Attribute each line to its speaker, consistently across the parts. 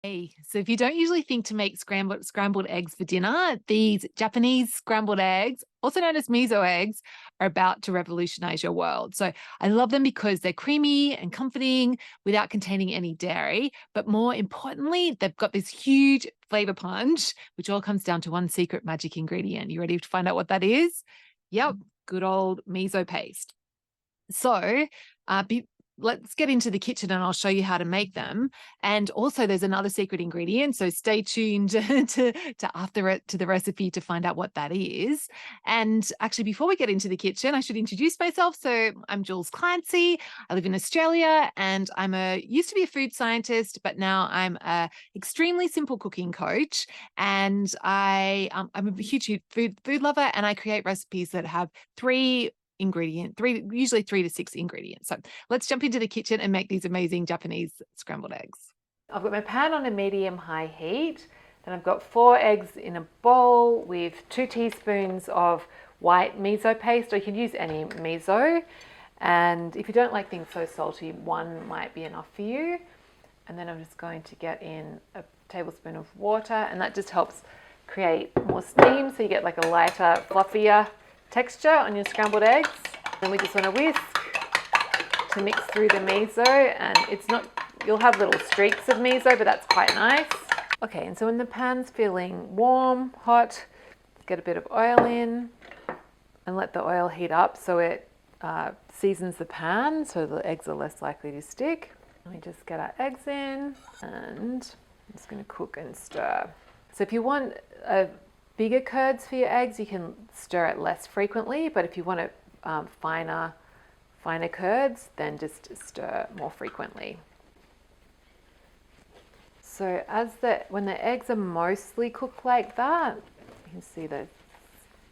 Speaker 1: Hey, so if you don't usually think to make scrambled eggs for dinner, these Japanese scrambled eggs, also known as miso eggs, are about to revolutionize your world. So I love them because they're creamy and comforting without containing any dairy. But more importantly, they've got this huge flavor punch, which all comes down to one secret magic ingredient. You ready to find out what that is? Yep, good old miso paste. So, uh, be, let's get into the kitchen and I'll show you how to make them. And also, there's another secret ingredient. So stay tuned to the recipe to find out what that is. And actually, before we get into the kitchen, I should introduce myself. So I'm Jules Clancy. I live in Australia, and used to be a food scientist, but now I'm a extremely simple cooking coach. And I'm a huge food lover, and I create recipes that have usually 3 to 6 ingredients. So let's jump into the kitchen and make these amazing Japanese scrambled eggs. I've got my pan on a medium-high heat. Then I've got 4 eggs in a bowl with 2 teaspoons of white miso paste, or you can use any miso. And if you don't like things so salty, 1 might be enough for you. And then I'm just going to get in a tablespoon of water, and that just helps create more steam, so you get like a lighter, fluffier texture on your scrambled eggs. Then we just want to whisk to mix through the miso, and you'll have little streaks of miso, but that's quite nice. Okay, and so when the pan's feeling warm, hot, get a bit of oil in and let the oil heat up so it seasons the pan so the eggs are less likely to stick. And we just get our eggs in, and I'm just going to cook and stir. So if you want bigger curds for your eggs, you can stir it less frequently, but if you want finer curds, then just stir more frequently. So when the eggs are mostly cooked like that, you can see that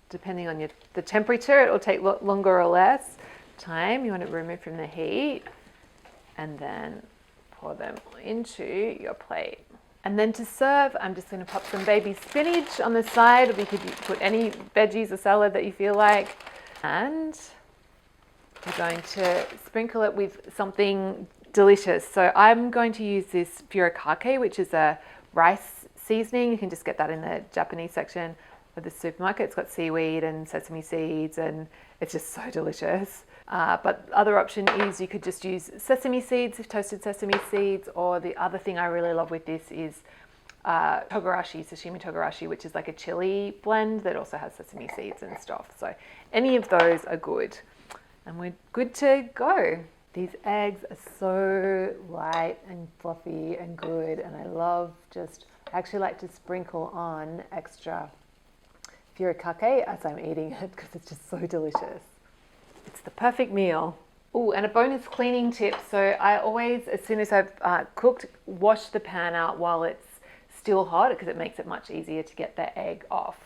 Speaker 1: depending on the temperature, it will take longer or less time. You want to remove from the heat and then pour them into your plate. And then to serve, I'm just going to pop some baby spinach on the side, or you could put any veggies or salad that you feel like. And we're going to sprinkle it with something delicious. So I'm going to use this furikake, which is a rice seasoning. You can just get that in the Japanese section of the supermarket. It's got seaweed and sesame seeds, and it's just so delicious. But the other option is you could just use sesame seeds, toasted sesame seeds, or the other thing I really love with this is sashimi togarashi, which is like a chili blend that also has sesame seeds and stuff. So any of those are good. And we're good to go. These eggs are so light and fluffy and good, and I actually like to sprinkle on extra furikake as I'm eating it because it's just so delicious. It's the perfect meal. Oh, and a bonus cleaning tip. So I always, as soon as I've cooked, wash the pan out while it's still hot because it makes it much easier to get the egg off.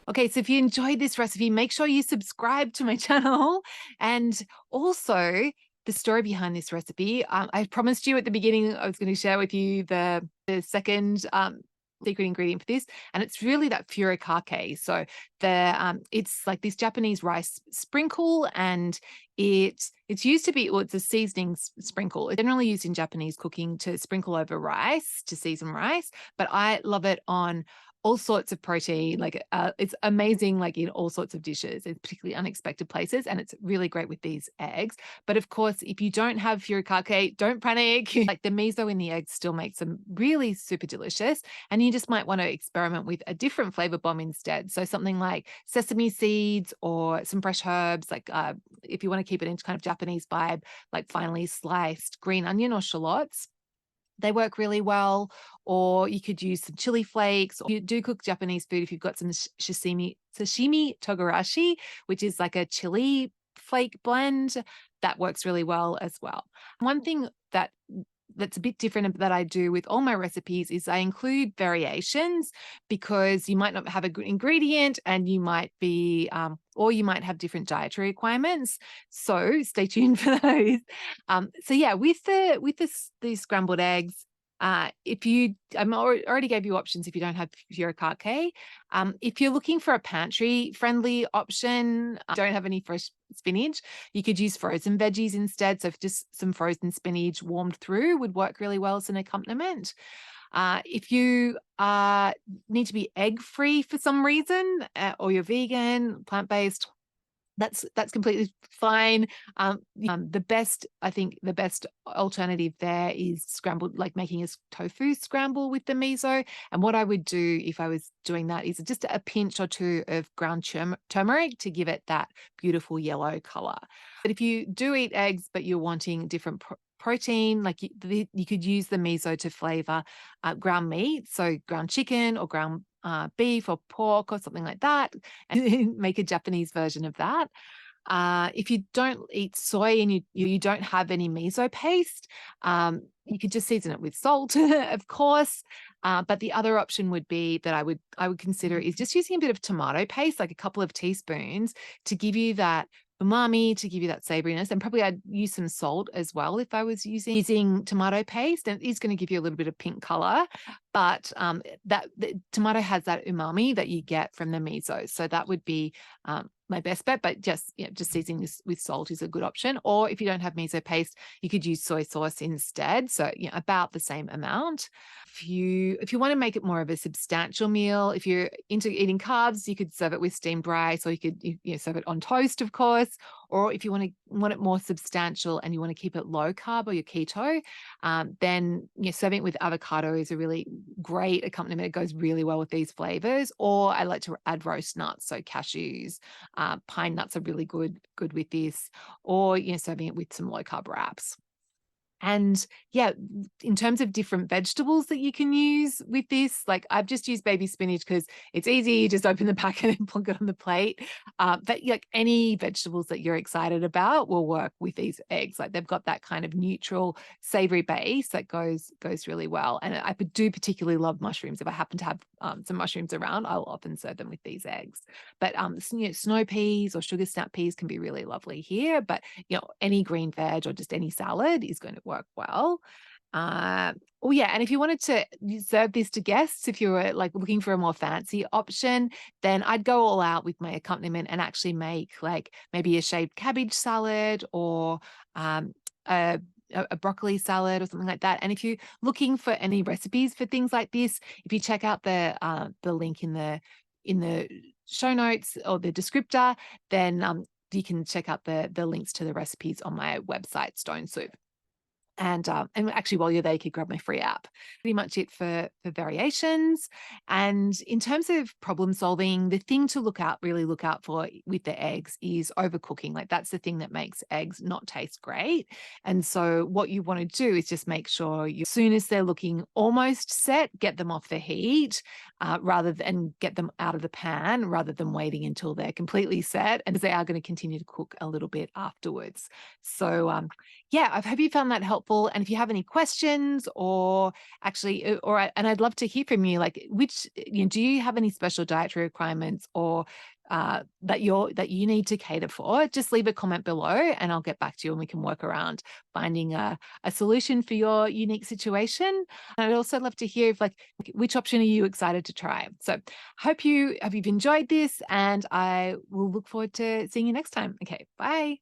Speaker 1: Okay, so if you enjoyed this recipe, make sure you subscribe to my channel. And also, the story behind this recipe, I promised you at the beginning I was going to share with you the second secret ingredient for this, and it's really that furikake. So it's like this Japanese rice sprinkle, and it's used to be, well, it's a seasoning sprinkle. It's generally used in Japanese cooking to sprinkle over rice, to season rice, but I love it on all sorts of protein. Like it's amazing, like in all sorts of dishes. It's particularly unexpected places, and it's really great with these eggs. But of course, if you don't have furikake, don't panic. Like the miso in the eggs still makes them really super delicious, and you just might want to experiment with a different flavor bomb instead. So something like sesame seeds or some fresh herbs, like if you want to keep it into kind of Japanese vibe, like finely sliced green onion or shallots. They work really well. Or you could use some chili flakes. Or you do cook Japanese food, if you've got some sashimi togarashi, which is like a chili flake blend, that works really well as well. One thing that's a bit different that I do with all my recipes is I include variations, because you might not have a good ingredient, and you might be or you might have different dietary requirements. So stay tuned for those. So yeah, these scrambled eggs, if you, already gave you options if you don't have furikake. If you're looking for a pantry friendly option, don't have any fresh spinach, you could use frozen veggies instead. So just some frozen spinach warmed through would work really well as an accompaniment.
Speaker 2: If you need to be egg free for some reason, or you're vegan, plant-based, that's completely fine. I think the best alternative there is scrambled, like making a tofu scramble with the miso. And what I would do if I was doing that is just a pinch or two of ground turmeric to give it that beautiful yellow color. But if you do eat eggs, but you're wanting different protein, like you could use the miso to flavor ground meat, so ground chicken or ground beef or pork or something like that, and make a Japanese version of that. If you don't eat soy and you don't have any miso paste, you could just season it with salt, of course. But the other option would be that I would consider is just using a bit of tomato paste, like a couple of teaspoons, to give you that umami, to give you that savoriness. And probably I'd use some salt as well if I was using tomato paste. And it is going to give you a little bit of pink color, but that the tomato has that umami that you get from the miso. So that would be my best bet, but just seasoning this with salt is a good option. Or if you don't have miso paste, you could use soy sauce instead. So about the same amount. If you want to make it more of a substantial meal, if you're into eating carbs, you could serve it with steamed rice, or you could serve it on toast, of course. Or if you want it more substantial and you want to keep it low carb or your keto, then serving it with avocado is a really great accompaniment. It goes really well with these flavors. Or I like to add roast nuts, so cashews, pine nuts are really good with this. Or serving it with some low carb wraps. And in terms of different vegetables that you can use with this, like I've just used baby spinach because it's easy. You just open the packet and plonk it on the plate. But like any vegetables that you're excited about will work with these eggs. Like they've got that kind of neutral, savory base that goes really well. And I do particularly love mushrooms. If I happen to have some mushrooms around, I'll often serve them with these eggs. But snow peas or sugar snap peas can be really lovely here. But any green veg or just any salad is going to work well. And if you wanted to serve this to guests, if you were like looking for a more fancy option, then I'd go all out with my accompaniment and actually make like maybe a shaved cabbage salad or a broccoli salad or something like that. And if you're looking for any recipes for things like this, if you check out the link in the show notes or the descriptor, then you can check out the links to the recipes on my website, Stone Soup. And actually, while you're there, you could grab my free app. Pretty much it for variations. And in terms of problem solving, the thing to really look out for with the eggs is overcooking. Like that's the thing that makes eggs not taste great. And so what you want to do is just make sure as soon as they're looking almost set, get them off the heat rather than get them out of the pan, rather than waiting until they're completely set, and they are going to continue to cook a little bit afterwards. So I hope you found that helpful. And if you have any questions and I'd love to hear from you, like do you have any special dietary requirements or that you need to cater for? Just leave a comment below and I'll get back to you and we can work around finding a solution for your unique situation. And I'd also love to hear which option are you excited to try? So hope you've enjoyed this, and I will look forward to seeing you next time. Okay, bye.